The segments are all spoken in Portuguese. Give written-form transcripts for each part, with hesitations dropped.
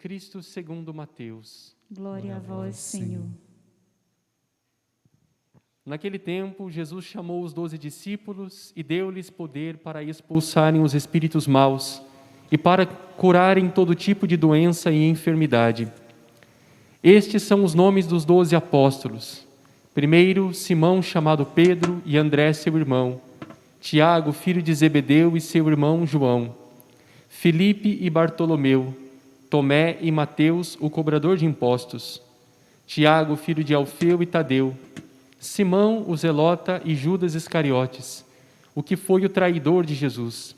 Cristo segundo Mateus. Glória a vós, Senhor. Naquele tempo, Jesus chamou os 12 discípulos e deu-lhes poder para expulsarem os espíritos maus e para curarem todo tipo de doença e enfermidade. Estes são os nomes dos 12 apóstolos. Primeiro, Simão, chamado Pedro, e André, seu irmão. Tiago, filho de Zebedeu, e seu irmão João. Filipe e Bartolomeu. Tomé e Mateus, o cobrador de impostos. Tiago, filho de Alfeu e Tadeu. Simão, o zelota, e Judas Iscariotes, o que foi o traidor de Jesus.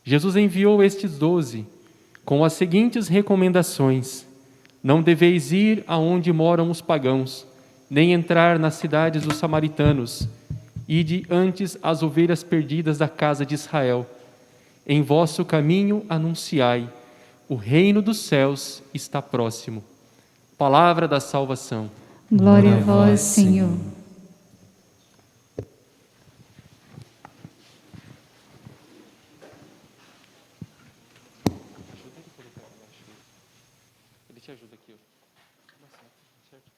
Jesus enviou estes 12 com as seguintes recomendações: não deveis ir aonde moram os pagãos, nem entrar nas cidades dos samaritanos. Ide antes as ovelhas perdidas da casa de Israel. Em vosso caminho anunciai: o reino dos céus está próximo. Palavra da salvação. Glória a vós, Senhor. Ele te ajuda aqui. Certo?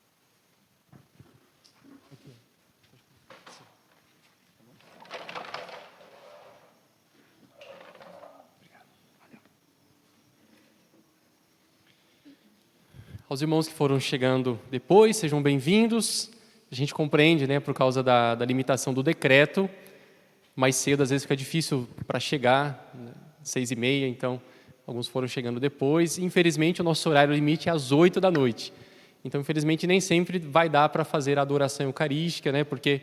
Aos irmãos que foram chegando depois, sejam bem-vindos. A gente compreende, né, por causa da limitação do decreto, mais cedo às vezes fica difícil para chegar, né, 6h30, então alguns foram chegando depois. Infelizmente, o nosso horário limite é às 8 da noite. Então, infelizmente, nem sempre vai dar para fazer a adoração eucarística, né, porque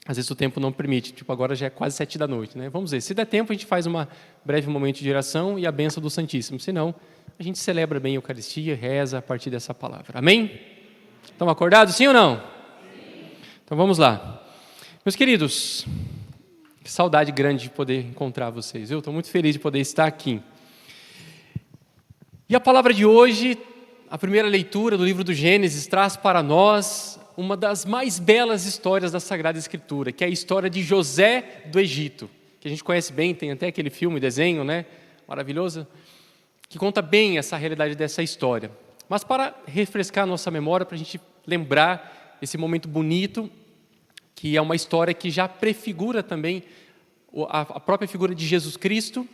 às vezes o tempo não permite. Tipo, agora já é quase 7 da noite, né? Vamos ver, se der tempo, a gente faz um breve momento de oração e a bênção do Santíssimo. Se não, a gente celebra bem a Eucaristia, reza a partir dessa palavra. Amém? Estão acordados, sim ou não? Sim. Então vamos lá. Meus queridos, que saudade grande de poder encontrar vocês. Eu estou muito feliz de poder estar aqui. E a palavra de hoje, a primeira leitura do livro do Gênesis, traz para nós uma das mais belas histórias da Sagrada Escritura, que é a história de José do Egito, que a gente conhece bem, tem até aquele filme, desenho, né? Maravilhoso, que conta bem essa realidade dessa história. Mas para refrescar a nossa memória, para a gente lembrar esse momento bonito, que é uma história que já prefigura também a própria figura de Jesus Cristo,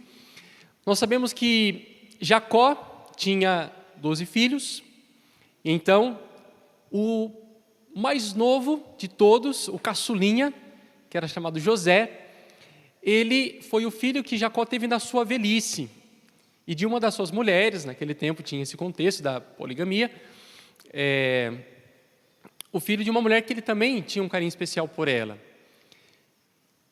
nós sabemos que Jacó tinha 12 filhos, então o mais novo de todos, o caçulinha, que era chamado José, ele foi o filho que Jacó teve na sua velhice. E de uma das suas mulheres, naquele tempo tinha esse contexto da poligamia, o filho de uma mulher que ele também tinha um carinho especial por ela.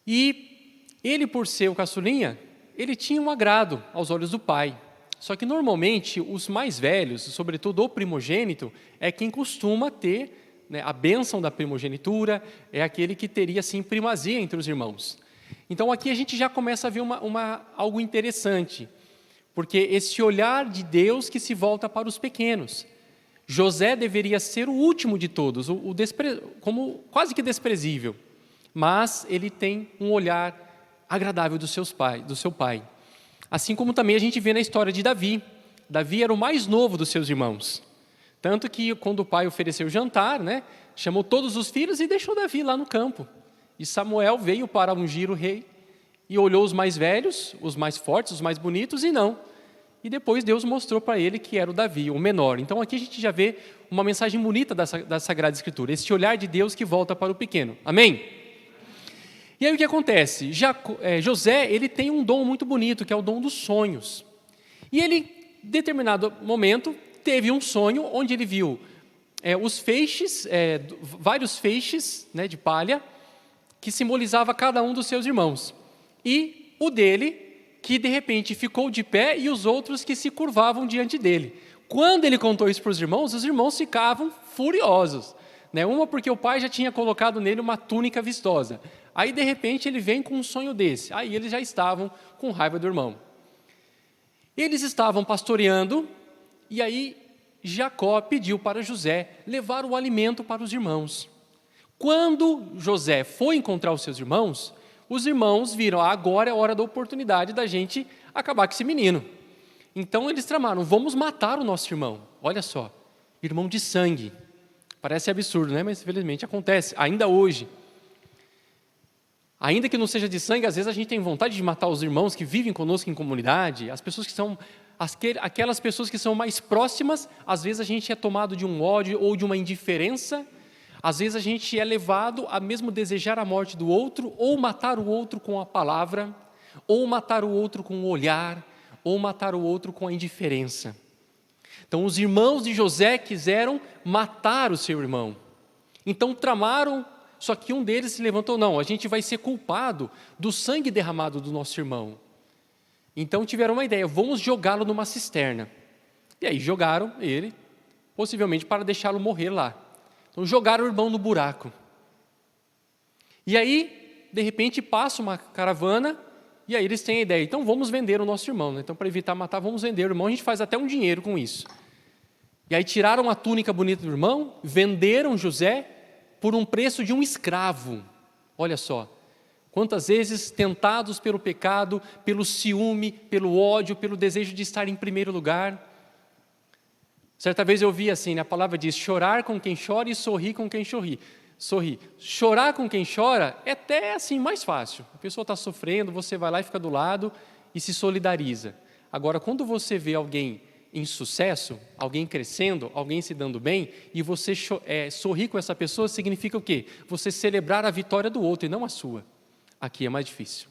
E ele, por ser o caçulinha, ele tinha um agrado aos olhos do pai. Só que normalmente os mais velhos, sobretudo o primogênito, é quem costuma ter, né, a bênção da primogenitura, é aquele que teria assim primazia entre os irmãos. Então aqui a gente já começa a ver algo interessante, porque esse olhar de Deus que se volta para os pequenos. José deveria ser o último de todos, como quase que desprezível, mas ele tem um olhar agradável do seu pai. Assim como também a gente vê na história de Davi. Davi era o mais novo dos seus irmãos, tanto que quando o pai ofereceu o jantar, né, chamou todos os filhos e deixou Davi lá no campo. E Samuel veio para ungir o rei e olhou os mais velhos, os mais fortes, os mais bonitos, e não. E depois Deus mostrou para ele que era o Davi, o menor. Então aqui a gente já vê uma mensagem bonita da Sagrada Escritura, esse olhar de Deus que volta para o pequeno. Amém? E aí o que acontece? José, ele tem um dom muito bonito, que é o dom dos sonhos. E ele, em determinado momento, teve um sonho onde ele viu os feixes, vários feixes, né, de palha, que simbolizava cada um dos seus irmãos. E o dele, que de repente ficou de pé, e os outros que se curvavam diante dele. Quando ele contou isso para os irmãos ficavam furiosos. Né? Uma porque o pai já tinha colocado nele uma túnica vistosa. Aí de repente ele vem com um sonho desse. Aí eles já estavam com raiva do irmão. Eles estavam pastoreando, e aí Jacó pediu para José levar o alimento para os irmãos. Quando José foi encontrar os seus irmãos, os irmãos viram, agora é a hora da oportunidade da gente acabar com esse menino. Então eles tramaram, vamos matar o nosso irmão. Olha só, irmão de sangue. Parece absurdo, né? Mas infelizmente acontece, ainda hoje. Ainda que não seja de sangue, às vezes a gente tem vontade de matar os irmãos que vivem conosco em comunidade, as pessoas que são, aquelas pessoas que são mais próximas, às vezes a gente é tomado de um ódio ou de uma indiferença, às vezes a gente é levado a mesmo desejar a morte do outro, ou matar o outro com a palavra, ou matar o outro com o olhar, ou matar o outro com a indiferença. Então os irmãos de José quiseram matar o seu irmão. Então tramaram, só que um deles se levantou, não, a gente vai ser culpado do sangue derramado do nosso irmão. Então tiveram uma ideia, vamos jogá-lo numa cisterna. E aí jogaram ele, possivelmente para deixá-lo morrer lá. Então jogaram o irmão no buraco. E aí, de repente, passa uma caravana, e aí eles têm a ideia, então vamos vender o nosso irmão, né? Então para evitar matar, vamos vender o irmão, a gente faz até um dinheiro com isso. E aí tiraram a túnica bonita do irmão, venderam José por um preço de um escravo. Olha só, quantas vezes tentados pelo pecado, pelo ciúme, pelo ódio, pelo desejo de estar em primeiro lugar. Certa vez eu vi assim, a palavra diz, chorar com quem chora e sorrir com quem sorri. Chorar com quem chora é até assim mais fácil. A pessoa está sofrendo, você vai lá e fica do lado e se solidariza. Agora, quando você vê alguém em sucesso, alguém crescendo, alguém se dando bem, e você sorrir com essa pessoa, significa o quê? Você celebrar a vitória do outro e não a sua. Aqui é mais difícil.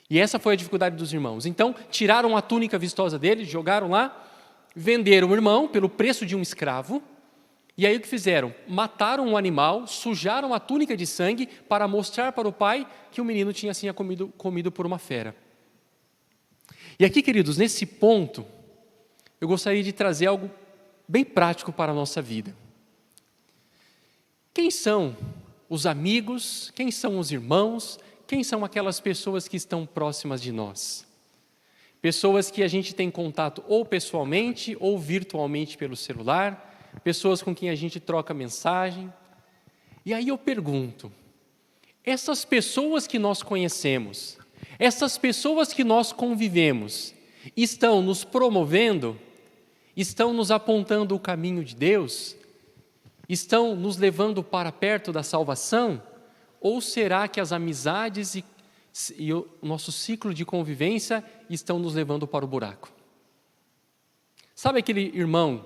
E essa foi a dificuldade dos irmãos. Então, tiraram a túnica vistosa dele, jogaram lá, venderam o irmão pelo preço de um escravo, e aí o que fizeram? Mataram um animal, sujaram a túnica de sangue para mostrar para o pai que o menino tinha sido comido por uma fera. E aqui, queridos, nesse ponto, eu gostaria de trazer algo bem prático para a nossa vida. Quem são os amigos, quem são os irmãos, quem são aquelas pessoas que estão próximas de nós? Pessoas que a gente tem contato ou pessoalmente ou virtualmente pelo celular, pessoas com quem a gente troca mensagem. E aí eu pergunto, essas pessoas que nós conhecemos, essas pessoas que nós convivemos, estão nos promovendo? Estão nos apontando o caminho de Deus? Estão nos levando para perto da salvação? Ou será que as amizades e o nosso ciclo de convivência estão nos levando para o buraco? Sabe aquele irmão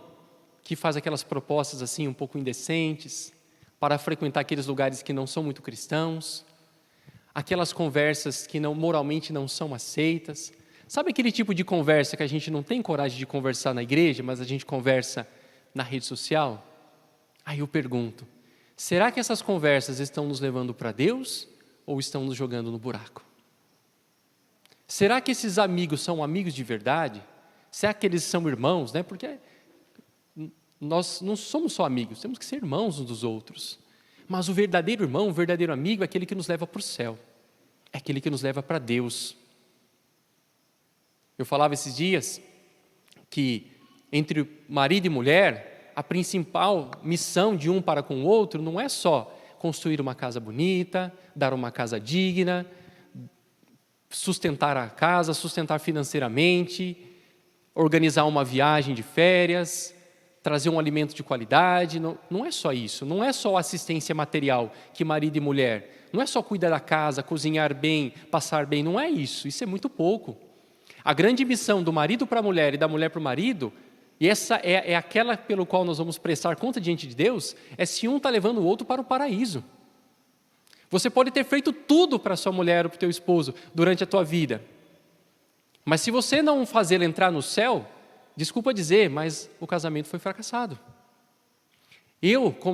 que faz aquelas propostas assim um pouco indecentes para frequentar aqueles lugares que não são muito cristãos, aquelas conversas que moralmente não são aceitas? Sabe aquele tipo de conversa que a gente não tem coragem de conversar na igreja, mas a gente conversa na rede social? Aí eu pergunto, será que essas conversas estão nos levando para Deus ou estão nos jogando no buraco? Será que esses amigos são amigos de verdade? Será que eles são irmãos, né? Porque nós não somos só amigos, temos que ser irmãos uns dos outros. Mas o verdadeiro irmão, o verdadeiro amigo é aquele que nos leva para o céu, é aquele que nos leva para Deus. Eu falava esses dias que entre marido e mulher, a principal missão de um para com o outro não é só construir uma casa bonita, dar uma casa digna, sustentar a casa, sustentar financeiramente, organizar uma viagem de férias, trazer um alimento de qualidade. Não é só isso, não é só assistência material que marido e mulher, não é só cuidar da casa, cozinhar bem, passar bem, não é isso, isso é muito pouco. A grande missão do marido para a mulher e da mulher para o marido, e essa é aquela pelo qual nós vamos prestar conta diante de Deus, é se um está levando o outro para o paraíso. Você pode ter feito tudo para a sua mulher ou para o teu esposo durante a tua vida, mas se você não fazê-lo entrar no céu, desculpa dizer, mas o casamento foi fracassado.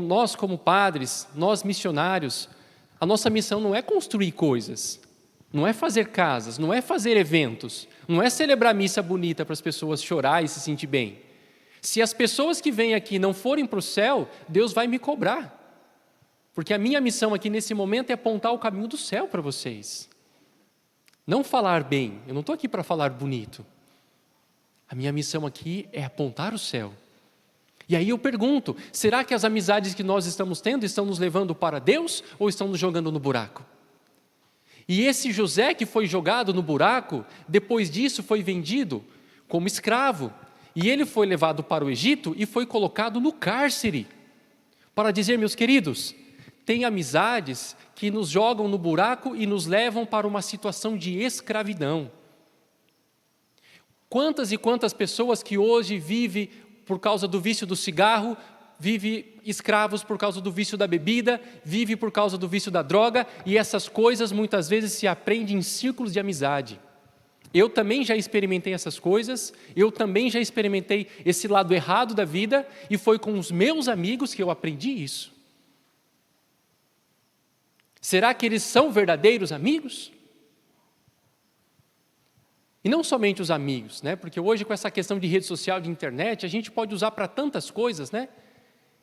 Nós como padres, nós missionários, a nossa missão não é construir coisas, não é fazer casas, não é fazer eventos, não é celebrar missa bonita para as pessoas chorar e se sentir bem. Se as pessoas que vêm aqui não forem para o céu, Deus vai me cobrar. Porque a minha missão aqui nesse momento é apontar o caminho do céu para vocês. Não falar bem, eu não estou aqui para falar bonito. A minha missão aqui é apontar o céu. E aí eu pergunto, será que as amizades que nós estamos tendo estão nos levando para Deus ou estão nos jogando no buraco? E esse José que foi jogado no buraco, depois disso foi vendido como escravo. E ele foi levado para o Egito e foi colocado no cárcere, para dizer, meus queridos, tem amizades que nos jogam no buraco e nos levam para uma situação de escravidão. Quantas e quantas pessoas que hoje vivem por causa do vício do cigarro, vivem escravos por causa do vício da bebida, vivem por causa do vício da droga, e essas coisas muitas vezes se aprendem em círculos de amizade. Eu também já experimentei essas coisas, eu também já experimentei esse lado errado da vida, e foi com os meus amigos que eu aprendi isso. Será que eles são verdadeiros amigos? E não somente os amigos, né? Porque hoje com essa questão de rede social, de internet, a gente pode usar para tantas coisas, né?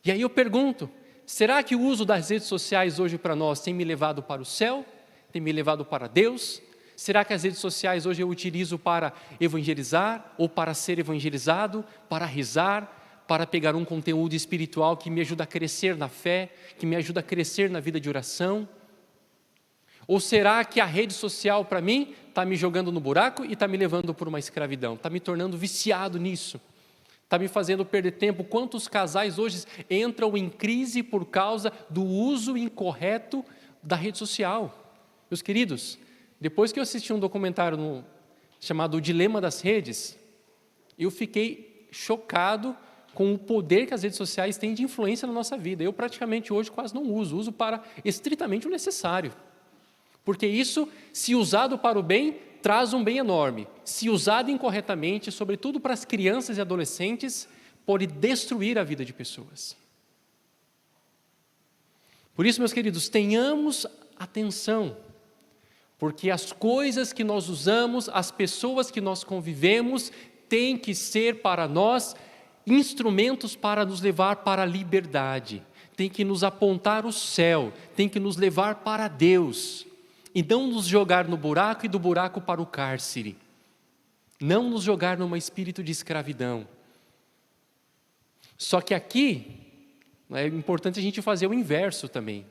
E aí eu pergunto, será que o uso das redes sociais hoje para nós tem me levado para o céu? Tem me levado para Deus? Será que as redes sociais hoje eu utilizo para evangelizar, ou para ser evangelizado, para rezar, para pegar um conteúdo espiritual que me ajuda a crescer na fé, que me ajuda a crescer na vida de oração? Ou será que a rede social para mim está me jogando no buraco e está me levando por uma escravidão? Está me tornando viciado nisso? Está me fazendo perder tempo? Quantos casais hoje entram em crise por causa do uso incorreto da rede social? Meus queridos, depois que eu assisti um documentário chamado O Dilema das Redes, eu fiquei chocado com o poder que as redes sociais têm de influência na nossa vida. Eu praticamente hoje quase não uso para estritamente o necessário. Porque isso, se usado para o bem, traz um bem enorme. Se usado incorretamente, sobretudo para as crianças e adolescentes, pode destruir a vida de pessoas. Por isso, meus queridos, tenhamos atenção, porque as coisas que nós usamos, as pessoas que nós convivemos, têm que ser para nós instrumentos para nos levar para a liberdade, tem que nos apontar o céu, tem que nos levar para Deus, e não nos jogar no buraco e do buraco para o cárcere, não nos jogar num espírito de escravidão. Só que aqui é importante a gente fazer o inverso também.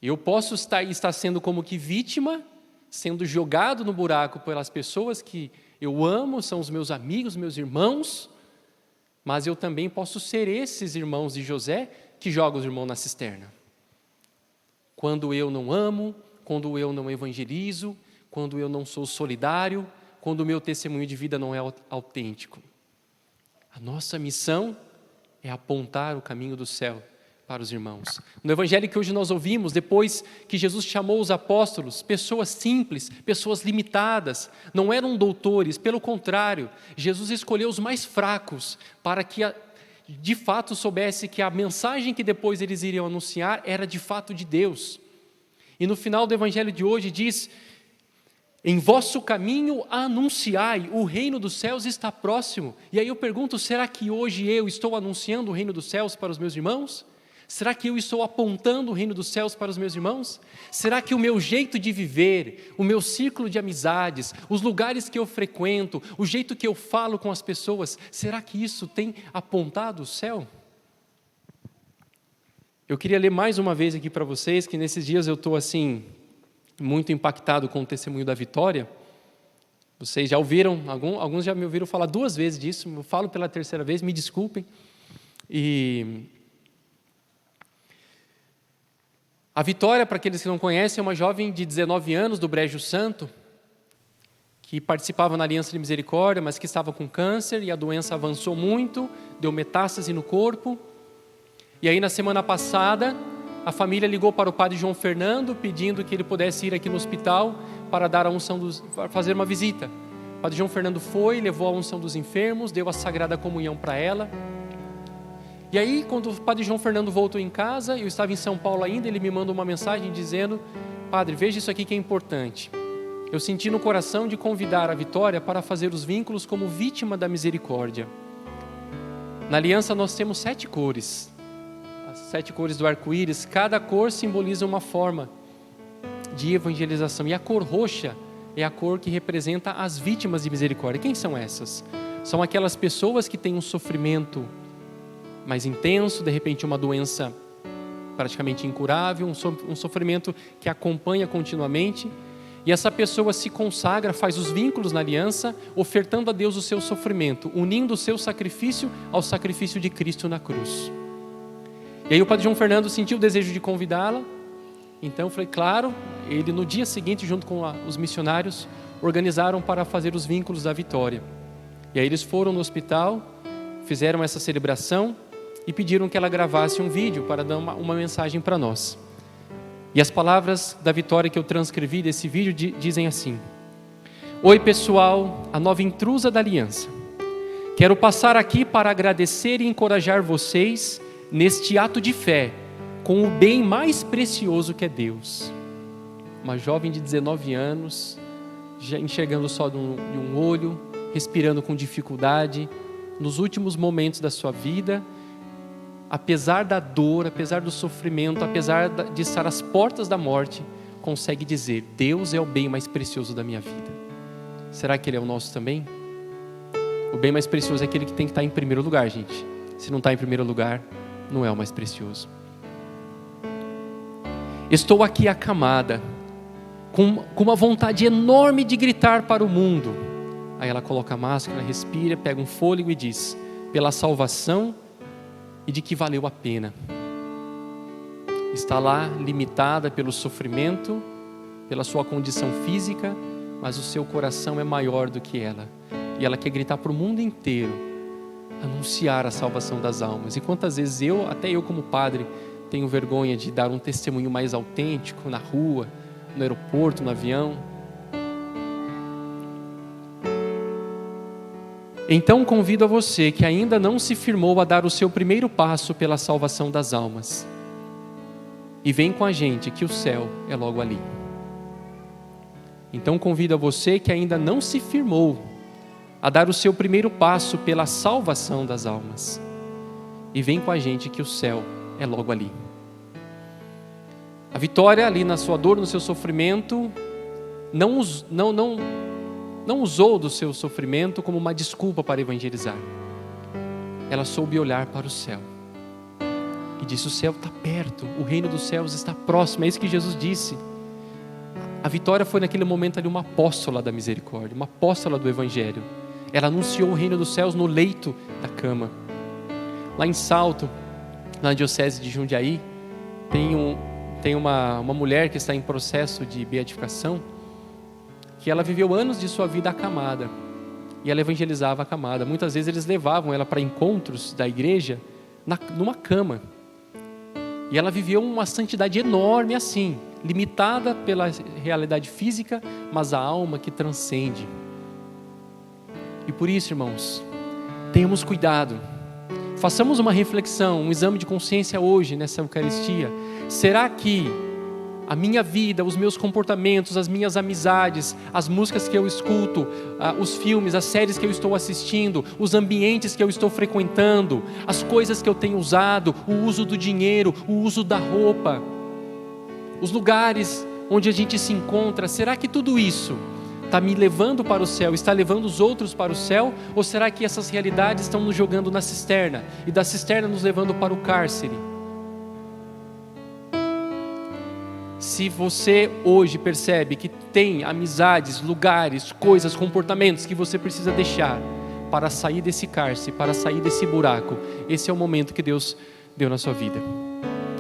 Eu posso estar sendo como que vítima, sendo jogado no buraco pelas pessoas que eu amo, são os meus amigos, meus irmãos, mas eu também posso ser esses irmãos de José que jogam os irmãos na cisterna. Quando eu não amo, quando eu não evangelizo, quando eu não sou solidário, quando o meu testemunho de vida não é autêntico. A nossa missão é apontar o caminho do céu para os irmãos. No evangelho que hoje nós ouvimos, depois que Jesus chamou os apóstolos, pessoas simples, pessoas limitadas, não eram doutores, pelo contrário, Jesus escolheu os mais fracos para que de fato soubesse que a mensagem que depois eles iriam anunciar era de fato de Deus. E no final do evangelho de hoje diz: em vosso caminho anunciai, o reino dos céus está próximo. E aí eu pergunto, será que hoje eu estou anunciando o reino dos céus para os meus irmãos? Será que eu estou apontando o reino dos céus para os meus irmãos? Será que o meu jeito de viver, o meu círculo de amizades, os lugares que eu frequento, o jeito que eu falo com as pessoas, será que isso tem apontado o céu? Eu queria ler mais uma vez aqui para vocês, que nesses dias eu estou assim, muito impactado com o testemunho da Vitória. Vocês já ouviram, alguns já me ouviram falar 2 vezes disso, eu falo pela 3ª vez, me desculpem. A Vitória, para aqueles que não conhecem, é uma jovem de 19 anos do Brejo Santo, que participava na Aliança de Misericórdia, mas que estava com câncer e a doença avançou muito, deu metástase no corpo. E aí na semana passada, a família ligou para o padre João Fernando, pedindo que ele pudesse ir aqui no hospital para dar a unção fazer uma visita. O padre João Fernando foi, levou a unção dos enfermos, deu a Sagrada Comunhão para ela. E aí, quando o padre João Fernando voltou em casa, eu estava em São Paulo ainda, ele me mandou uma mensagem dizendo: padre, veja isso aqui que é importante. Eu senti no coração de convidar a Vitória para fazer os vínculos como vítima da misericórdia. Na aliança nós temos 7 cores, as 7 cores do arco-íris, cada cor simboliza uma forma de evangelização. E a cor roxa é a cor que representa as vítimas de misericórdia. Quem são essas? São aquelas pessoas que têm um sofrimento mais intenso, de repente uma doença praticamente incurável, um sofrimento que acompanha continuamente, E essa pessoa se consagra, faz os vínculos na aliança, ofertando a Deus o seu sofrimento, unindo o seu sacrifício ao sacrifício de Cristo na cruz. E aí o padre João Fernando sentiu o desejo de convidá-la. Então eu falei, claro, ele no dia seguinte, junto com os missionários, organizaram para fazer os vínculos da vitória. E aí eles foram no hospital, fizeram essa celebração e pediram que ela gravasse um vídeo para dar uma mensagem para nós. E as palavras da Vitória que eu transcrevi desse vídeo dizem assim: Oi pessoal, a nova intrusa da aliança. Quero passar aqui para agradecer e encorajar vocês neste ato de fé, com o bem mais precioso que é Deus. Uma jovem de 19 anos, já enxergando só de um olho, respirando com dificuldade, nos últimos momentos da sua vida, apesar da dor, apesar do sofrimento, apesar de estar às portas da morte, consegue dizer: Deus é o bem mais precioso da minha vida. Será que Ele é o nosso também? O bem mais precioso é aquele que tem que estar em primeiro lugar, gente. Se não está em primeiro lugar, não é o mais precioso. Estou aqui acamada, com uma vontade enorme de gritar para o mundo. Aí ela coloca a máscara, respira, pega um fôlego e diz: pela salvação e de que valeu a pena. Está lá limitada pelo sofrimento, pela sua condição física, mas o seu coração é maior do que ela. E ela quer gritar para o mundo inteiro, anunciar a salvação das almas. E quantas vezes até eu como padre, tenho vergonha de dar um testemunho mais autêntico na rua, no aeroporto, no avião. Então convido a você que ainda não se firmou a dar o seu primeiro passo pela salvação das almas. E vem com a gente que o céu é logo ali. Então convido a você que ainda não se firmou a dar o seu primeiro passo pela salvação das almas. E vem com a gente que o céu é logo ali. A Vitória ali na sua dor, no seu sofrimento, não usou do seu sofrimento como uma desculpa para evangelizar. Ela soube olhar para o céu e disse: o céu está perto, o reino dos céus está próximo. É isso que Jesus disse. A Vitória foi naquele momento ali uma apóstola da misericórdia, uma apóstola do evangelho. Ela anunciou o reino dos céus no leito da cama. Lá em Salto, na diocese de Jundiaí, tem uma mulher que está em processo de beatificação, que ela viveu anos de sua vida acamada, e ela evangelizava acamada. Muitas vezes eles levavam ela para encontros da igreja numa cama, e ela viveu uma santidade enorme assim, limitada pela realidade física, mas a alma que transcende. E por isso, irmãos, tenhamos cuidado, façamos uma reflexão, um exame de consciência hoje nessa Eucaristia. Será que a minha vida, os meus comportamentos, as minhas amizades, as músicas que eu escuto, os filmes, as séries que eu estou assistindo, os ambientes que eu estou frequentando, as coisas que eu tenho usado, o uso do dinheiro, o uso da roupa, os lugares onde a gente se encontra, será que tudo isso está me levando para o céu, está levando os outros para o céu? Ou será que essas realidades estão nos jogando na cisterna e da cisterna nos levando para o cárcere? Se você hoje percebe que tem amizades, lugares, coisas, comportamentos que você precisa deixar para sair desse cárcere, para sair desse buraco, esse é o momento que Deus deu na sua vida.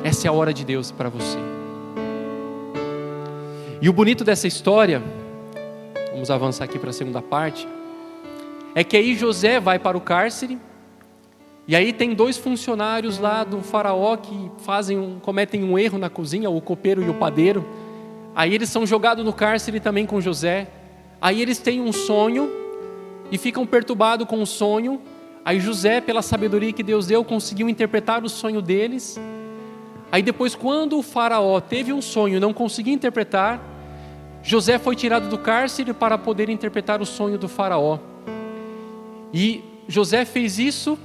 Essa é a hora de Deus para você. E o bonito dessa história, vamos avançar aqui para a segunda parte, é que aí José vai para o cárcere, e aí tem dois funcionários lá do faraó que cometem um erro na cozinha, o copeiro e o padeiro. Aí eles são jogados no cárcere também com José. Aí eles têm um sonho e ficam perturbados com o sonho. Aí José, pela sabedoria que Deus deu, conseguiu interpretar o sonho deles. Aí depois, quando o faraó teve um sonho e não conseguiu interpretar, José foi tirado do cárcere para poder interpretar o sonho do faraó. E José fez isso.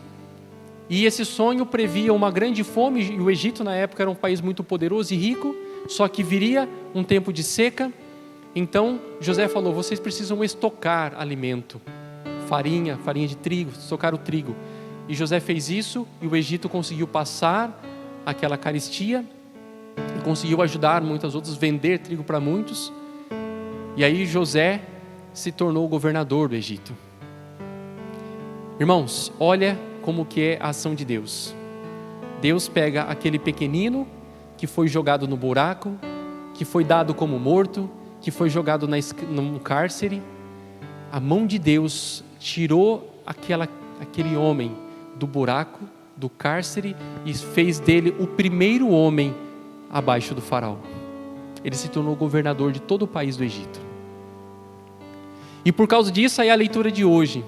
E esse sonho previa uma grande fome, e o Egito na época era um país muito poderoso e rico, só que viria um tempo de seca. Então José falou: vocês precisam estocar alimento, farinha de trigo, estocar o trigo. E José fez isso, e o Egito conseguiu passar aquela carestia, e conseguiu ajudar muitas outras, vender trigo para muitos. E aí José se tornou o governador do Egito. Irmãos, olha como que é a ação de Deus. Deus pega aquele pequenino que foi jogado no buraco, que foi dado como morto, que foi jogado no cárcere. A mão de Deus tirou aquele homem do buraco, do cárcere, e fez dele o primeiro homem abaixo do faraó. Ele se tornou governador de todo o país do Egito. E por causa disso, aí a leitura de hoje.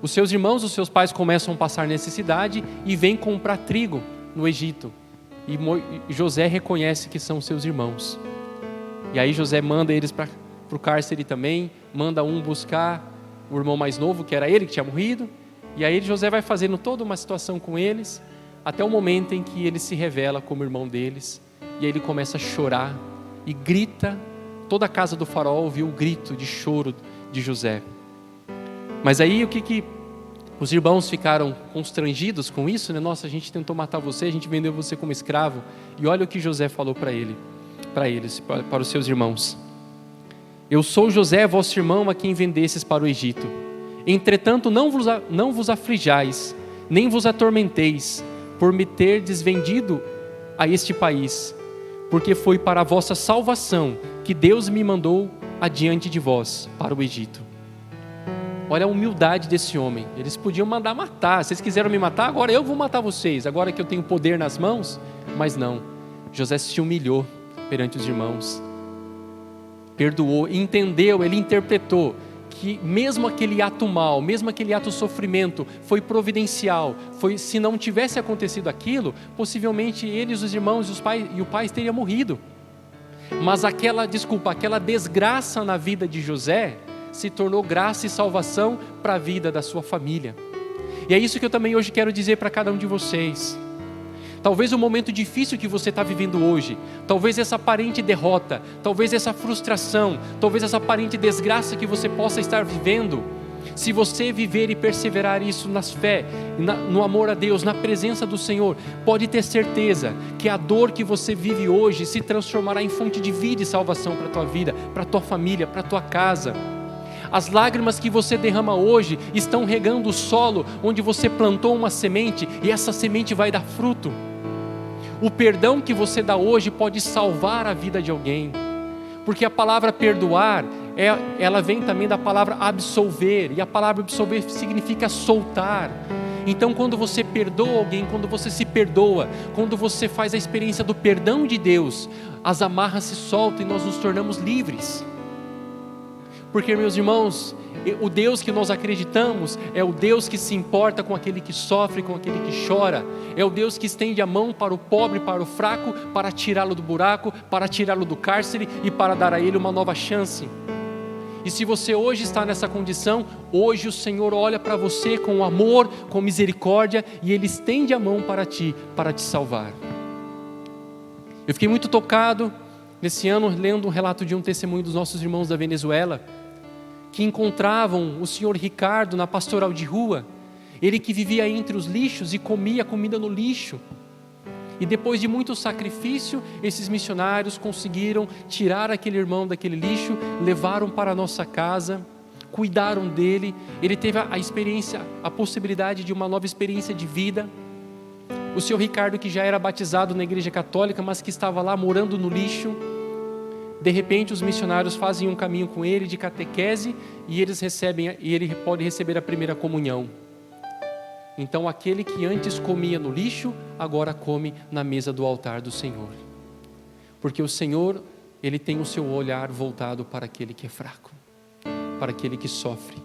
Os seus irmãos, os seus pais começam a passar necessidade e vêm comprar trigo no Egito. E José reconhece que são seus irmãos. E aí José manda eles para o cárcere também, manda um buscar o irmão mais novo, que era ele que tinha morrido. E aí José vai fazendo toda uma situação com eles, até o momento em que ele se revela como irmão deles. E aí ele começa a chorar e grita. Toda a casa do faraó ouviu o grito de choro de José. Mas aí o que os irmãos ficaram constrangidos com isso, né? Nossa, a gente tentou matar você, a gente vendeu você como escravo. E olha o que José falou para os seus irmãos. Eu sou José, vosso irmão, a quem vendestes para o Egito. Entretanto, não vos aflijais, nem vos atormenteis, por me terdes vendido a este país, porque foi para a vossa salvação que Deus me mandou adiante de vós para o Egito. Olha a humildade desse homem. Eles podiam mandar matar. Vocês quiseram me matar, agora eu vou matar vocês. Agora que eu tenho poder nas mãos. Mas não. José se humilhou perante os irmãos. Perdoou, entendeu, ele interpretou que mesmo aquele ato mal, mesmo aquele ato sofrimento foi providencial. Se não tivesse acontecido aquilo, possivelmente eles, os irmãos e o pai teriam morrido. Mas aquela desgraça na vida de José se tornou graça e salvação para a vida da sua família. E é isso que eu também hoje quero dizer para cada um de vocês. Talvez o momento difícil que você está vivendo hoje, talvez essa aparente derrota, talvez essa frustração, talvez essa aparente desgraça que você possa estar vivendo, se você viver e perseverar isso na fé, no amor a Deus, na presença do Senhor, pode ter certeza que a dor que você vive hoje se transformará em fonte de vida e salvação para a tua vida, para a tua família, para a tua casa. As lágrimas que você derrama hoje estão regando o solo onde você plantou uma semente, e essa semente vai dar fruto. O perdão que você dá hoje pode salvar a vida de alguém, porque a palavra perdoar, ela vem também da palavra absolver, e a palavra absolver significa soltar. Então quando você perdoa alguém, quando você se perdoa, quando você faz a experiência do perdão de Deus, as amarras se soltam e nós nos tornamos livres. Porque, meus irmãos, o Deus que nós acreditamos é o Deus que se importa com aquele que sofre, com aquele que chora. É o Deus que estende a mão para o pobre, para o fraco, para tirá-lo do buraco, para tirá-lo do cárcere e para dar a ele uma nova chance. E se você hoje está nessa condição, hoje o Senhor olha para você com amor, com misericórdia, e Ele estende a mão para te salvar. Eu fiquei muito tocado nesse ano lendo um relato de um testemunho dos nossos irmãos da Venezuela, que encontravam o senhor Ricardo na pastoral de rua, ele que vivia entre os lixos e comia comida no lixo. E depois de muito sacrifício, esses missionários conseguiram tirar aquele irmão daquele lixo, levaram para a nossa casa, cuidaram dele. Ele teve a possibilidade de uma nova experiência de vida. O senhor Ricardo, que já era batizado na igreja católica, mas que estava lá morando no lixo, de repente os missionários fazem um caminho com ele de catequese e ele pode receber a primeira comunhão. Então aquele que antes comia no lixo, agora come na mesa do altar do Senhor. Porque o Senhor, Ele tem o seu olhar voltado para aquele que é fraco, para aquele que sofre.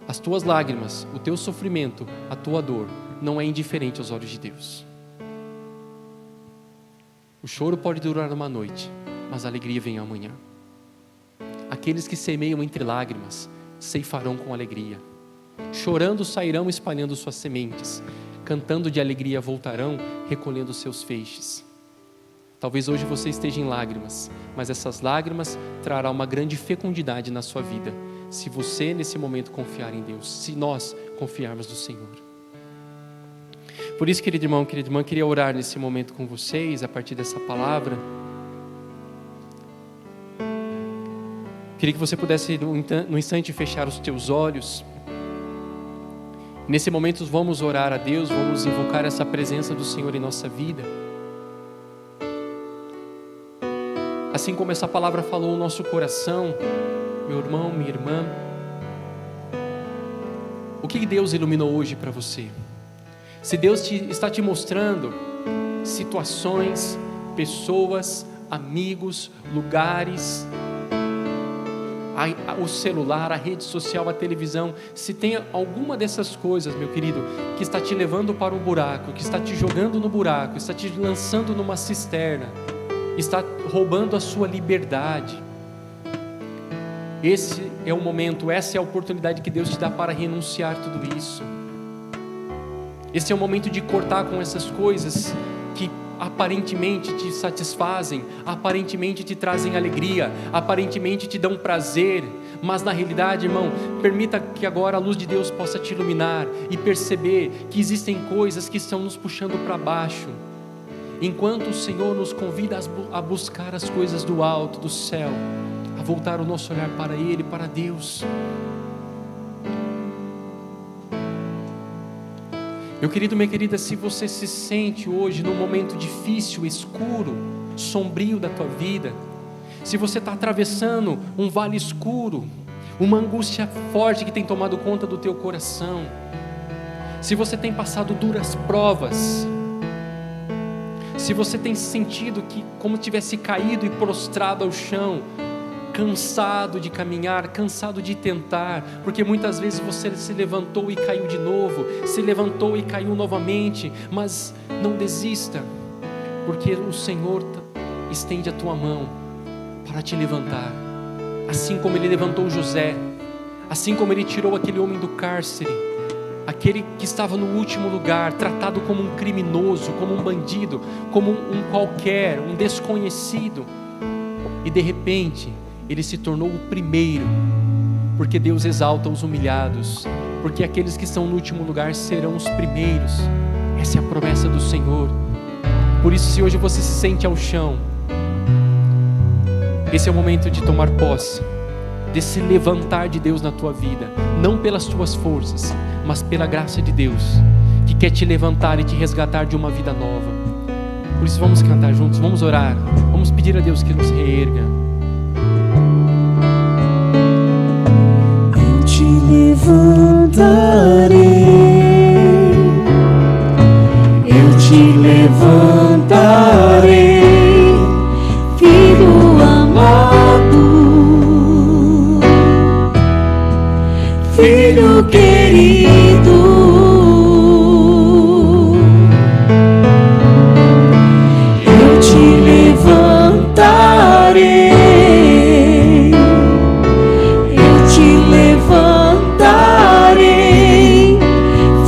As tuas lágrimas, o teu sofrimento, a tua dor, não é indiferente aos olhos de Deus. O choro pode durar uma noite, mas a alegria vem amanhã. Aqueles que semeiam entre lágrimas, ceifarão com alegria. Chorando sairão espalhando suas sementes, cantando de alegria voltarão, recolhendo seus feixes. Talvez hoje você esteja em lágrimas, mas essas lágrimas trará uma grande fecundidade na sua vida, se você nesse momento confiar em Deus, se nós confiarmos no Senhor. Por isso, querido irmão, querida irmã, queria orar nesse momento com vocês, a partir dessa palavra. Queria que você pudesse, no instante, fechar os teus olhos. Nesse momento, vamos orar a Deus, vamos invocar essa presença do Senhor em nossa vida. Assim como essa palavra falou o nosso coração, meu irmão, minha irmã, o que Deus iluminou hoje para você? Se Deus está te mostrando situações, pessoas, amigos, lugares, o celular, a rede social, a televisão, se tem alguma dessas coisas, meu querido, que está te levando para um buraco, que está te jogando no buraco, está te lançando numa cisterna, está roubando a sua liberdade, esse é o momento, essa é a oportunidade que Deus te dá para renunciar tudo isso. Esse é o momento de cortar com essas coisas que aparentemente te satisfazem, aparentemente te trazem alegria, aparentemente te dão prazer, mas na realidade, irmão, permita que agora a luz de Deus possa te iluminar e perceber que existem coisas que estão nos puxando para baixo, enquanto o Senhor nos convida a buscar as coisas do alto, do céu, a voltar o nosso olhar para Ele, para Deus. Meu querido, minha querida, se você se sente hoje num momento difícil, escuro, sombrio da tua vida, se você está atravessando um vale escuro, uma angústia forte que tem tomado conta do teu coração, se você tem passado duras provas, se você tem sentido que como tivesse caído e prostrado ao chão, cansado de caminhar, cansado de tentar, porque muitas vezes você se levantou e caiu de novo, se levantou e caiu novamente, mas não desista, porque o Senhor estende a tua mão para te levantar, assim como Ele levantou José, assim como Ele tirou aquele homem do cárcere, aquele que estava no último lugar, tratado como um criminoso, como um bandido, como um qualquer, um desconhecido, e de repente ele se tornou o primeiro, porque Deus exalta os humilhados, porque aqueles que estão no último lugar serão os primeiros. Essa é a promessa do Senhor. Por isso, se hoje você se sente ao chão, esse é o momento de tomar posse desse levantar de Deus na tua vida, não pelas tuas forças, mas pela graça de Deus, que quer te levantar e te resgatar de uma vida nova. Por isso vamos cantar juntos, vamos orar, vamos pedir a Deus que nos reerga. Eu te levantarei, eu te levantarei, filho amado, filho querido, eu te levantarei, eu te levantarei,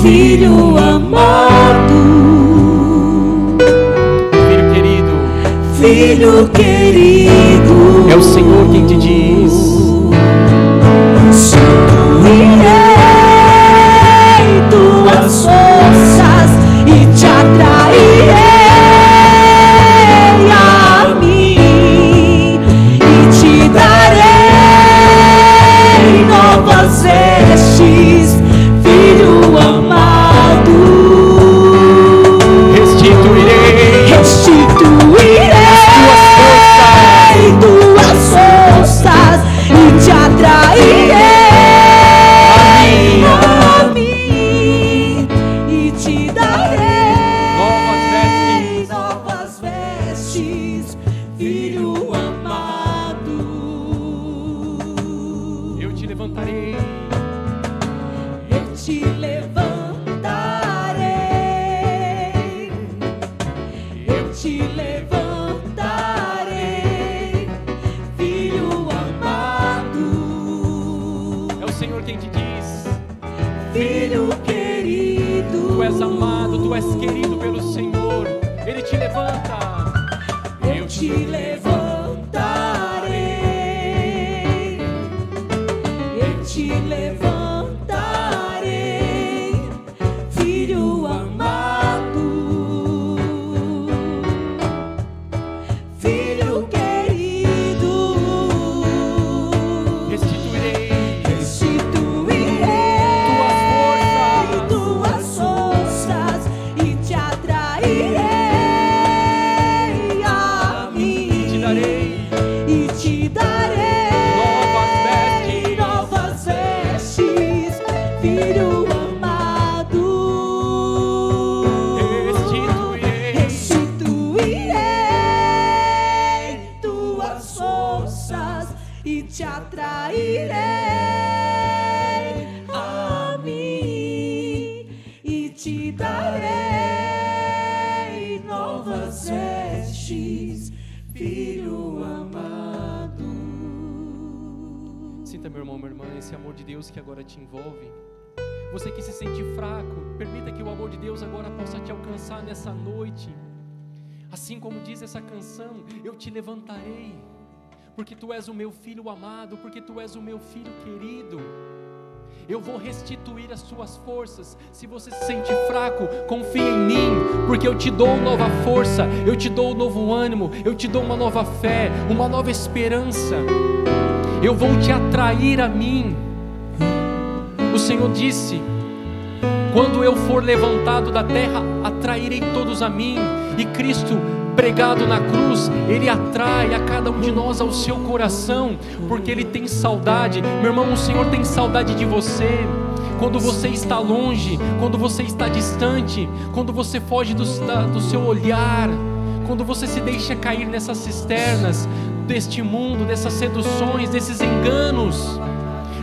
filho amado, Filho querido, filho querido, é o Senhor quem te diz: irei tuas forças e te atrairei a mim e te darei novas vestes, filho amado. Restituirei tuas forças e te atrairei a mim e te darei novas vestes, filho amado. eu te levantarei, Eu te levantarei, eu te levantarei, filho amado, é o Senhor quem te diz: filho querido. tu és amado, tu és querido pelo Senhor. Ele te levanta. Eu te levantarei, eu te levantarei, filho amado, filho querido, filho amado. Restituirei tuas forças e te atrairei a mim e te darei novas vestes, filho amado. Sinta, meu irmão, minha irmã, esse amor de Deus que agora te envolve. Você que se sente fraco, permita que o amor de Deus agora possa te alcançar nessa noite. Assim como diz essa canção, eu te levantarei, porque tu és o meu filho amado, porque tu és o meu filho querido. Eu vou restituir as suas forças. Se você se sente fraco, confia em mim, porque eu te dou nova força, eu te dou um novo ânimo, eu te dou uma nova fé, uma nova esperança. Eu vou te atrair a mim. O Senhor disse: quando eu for levantado da terra, atrairei todos a mim. E Cristo, pregado na cruz, Ele atrai a cada um de nós ao seu coração, porque Ele tem saudade. Meu irmão, o Senhor tem saudade de você. Quando você está longe, quando você está distante, quando você foge do seu olhar, quando você se deixa cair nessas cisternas deste mundo, dessas seduções, desses enganos,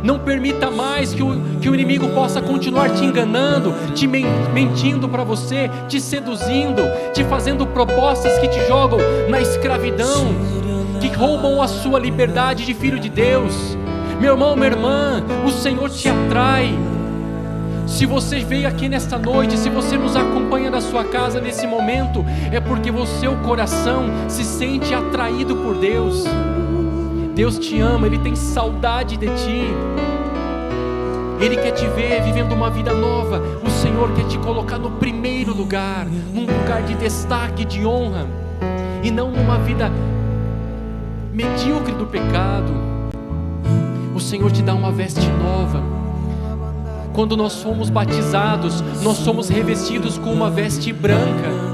não permita mais que o inimigo possa continuar te enganando, te mentindo para você, te seduzindo, te fazendo propostas que te jogam na escravidão, que roubam a sua liberdade de filho de Deus. Meu irmão, minha irmã, o Senhor te atrai. Se você veio aqui nesta noite, se você nos acompanha na sua casa nesse momento, é porque o seu coração se sente atraído por Deus. Deus te ama, Ele tem saudade de ti. Ele quer te ver vivendo uma vida nova. O Senhor quer te colocar no primeiro lugar, num lugar de destaque, de honra, e não numa vida medíocre do pecado. O Senhor te dá uma veste nova. Quando nós somos batizados, nós somos revestidos com uma veste branca.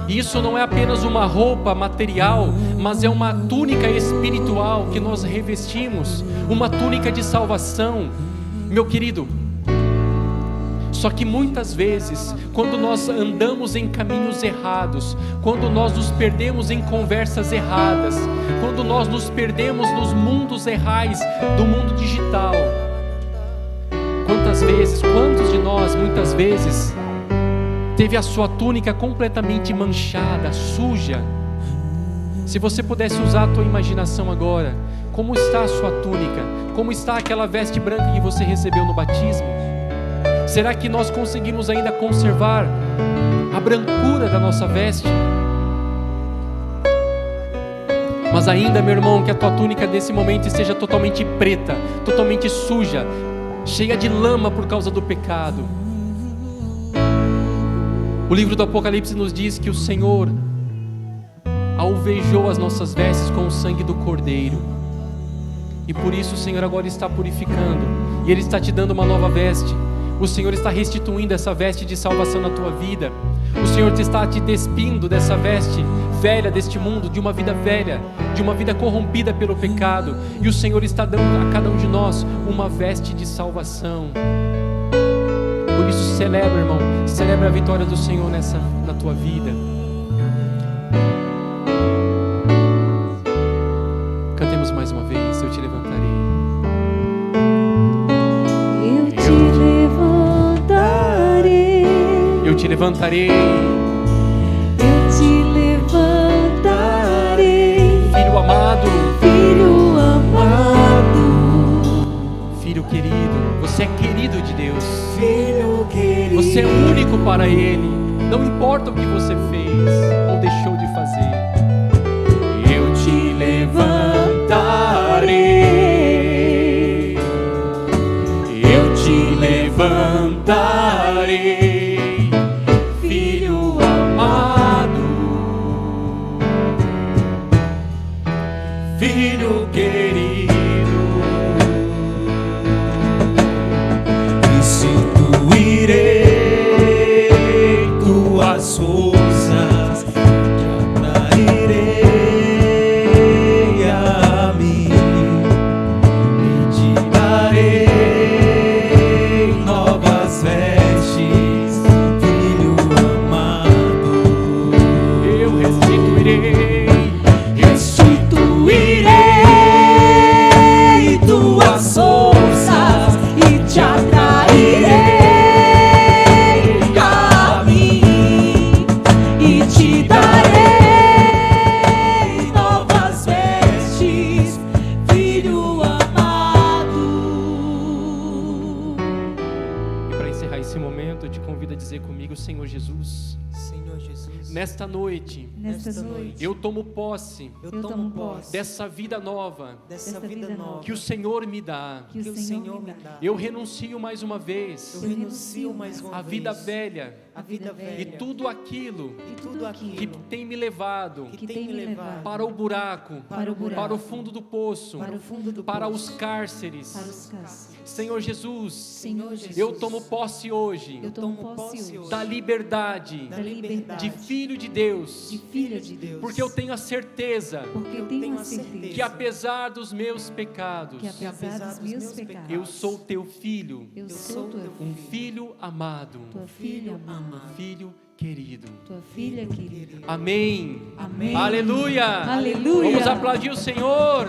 Isso não é apenas uma roupa material, mas é uma túnica espiritual que nós revestimos, uma túnica de salvação. Meu querido, só que muitas vezes, quando nós andamos em caminhos errados, quando nós nos perdemos em conversas erradas, quando nós nos perdemos nos mundos errais do mundo digital, quantos de nós, muitas vezes, teve a sua túnica completamente manchada, suja? Se você pudesse usar a tua imaginação agora, como está a sua túnica? Como está aquela veste branca que você recebeu no batismo? Será que nós conseguimos ainda conservar a brancura da nossa veste? Mas ainda, meu irmão, que a tua túnica nesse momento esteja totalmente preta, totalmente suja, cheia de lama por causa do pecado. O livro do Apocalipse nos diz que o Senhor alvejou as nossas vestes com o sangue do Cordeiro, e por isso o Senhor agora está purificando, e Ele está te dando uma nova veste. O Senhor está restituindo essa veste de salvação na tua vida. O Senhor está te despindo dessa veste velha deste mundo, de uma vida velha, de uma vida corrompida pelo pecado, e o Senhor está dando a cada um de nós uma veste de salvação. Por isso celebra, irmão, celebra a vitória do Senhor na tua vida. Cantemos mais uma vez, eu te levantarei. Eu te levantarei. Eu te levantarei. Eu te levantarei. Filho amado. Filho amado. Filho querido. Você é querido de Deus. Filho querido. Você é único para Ele. Não importa o que você fez ou deixou de fazer. Eu te levantarei. Eu te levantarei. Filho amado. Filho querido. Restituirei tuas forças, te atrairei a mim e te darei canto, eu te convido a dizer comigo: Senhor Jesus, Senhor Jesus, nesta noite, Nesta noite, eu tomo posse eu eu tomo posse dessa vida nova dessa vida nova que o Senhor me dá. que o Senhor me dá. Eu renuncio mais uma Eu vez renuncio mais uma à vez vida velha a vida velha e tudo aquilo e tudo que aquilo tem me levado que tem me levado para o buraco, para o buraco, para o fundo do poço, para o fundo do para poço, os cárceres. para os cárceres. Senhor Jesus, Senhor Jesus, eu tomo posse hoje eu tomo posse hoje da liberdade da liberdade de filho de Deus, de filha de Deus, porque eu tenho a certeza porque eu tenho a certeza que apesar dos meus pecados, que apesar dos meus pecados, eu sou teu filho, eu sou tua um filho amado, tua filha amada, filho querido. tua filha querida. Amém. Amém. Aleluia. Aleluia. Vamos aplaudir o Senhor.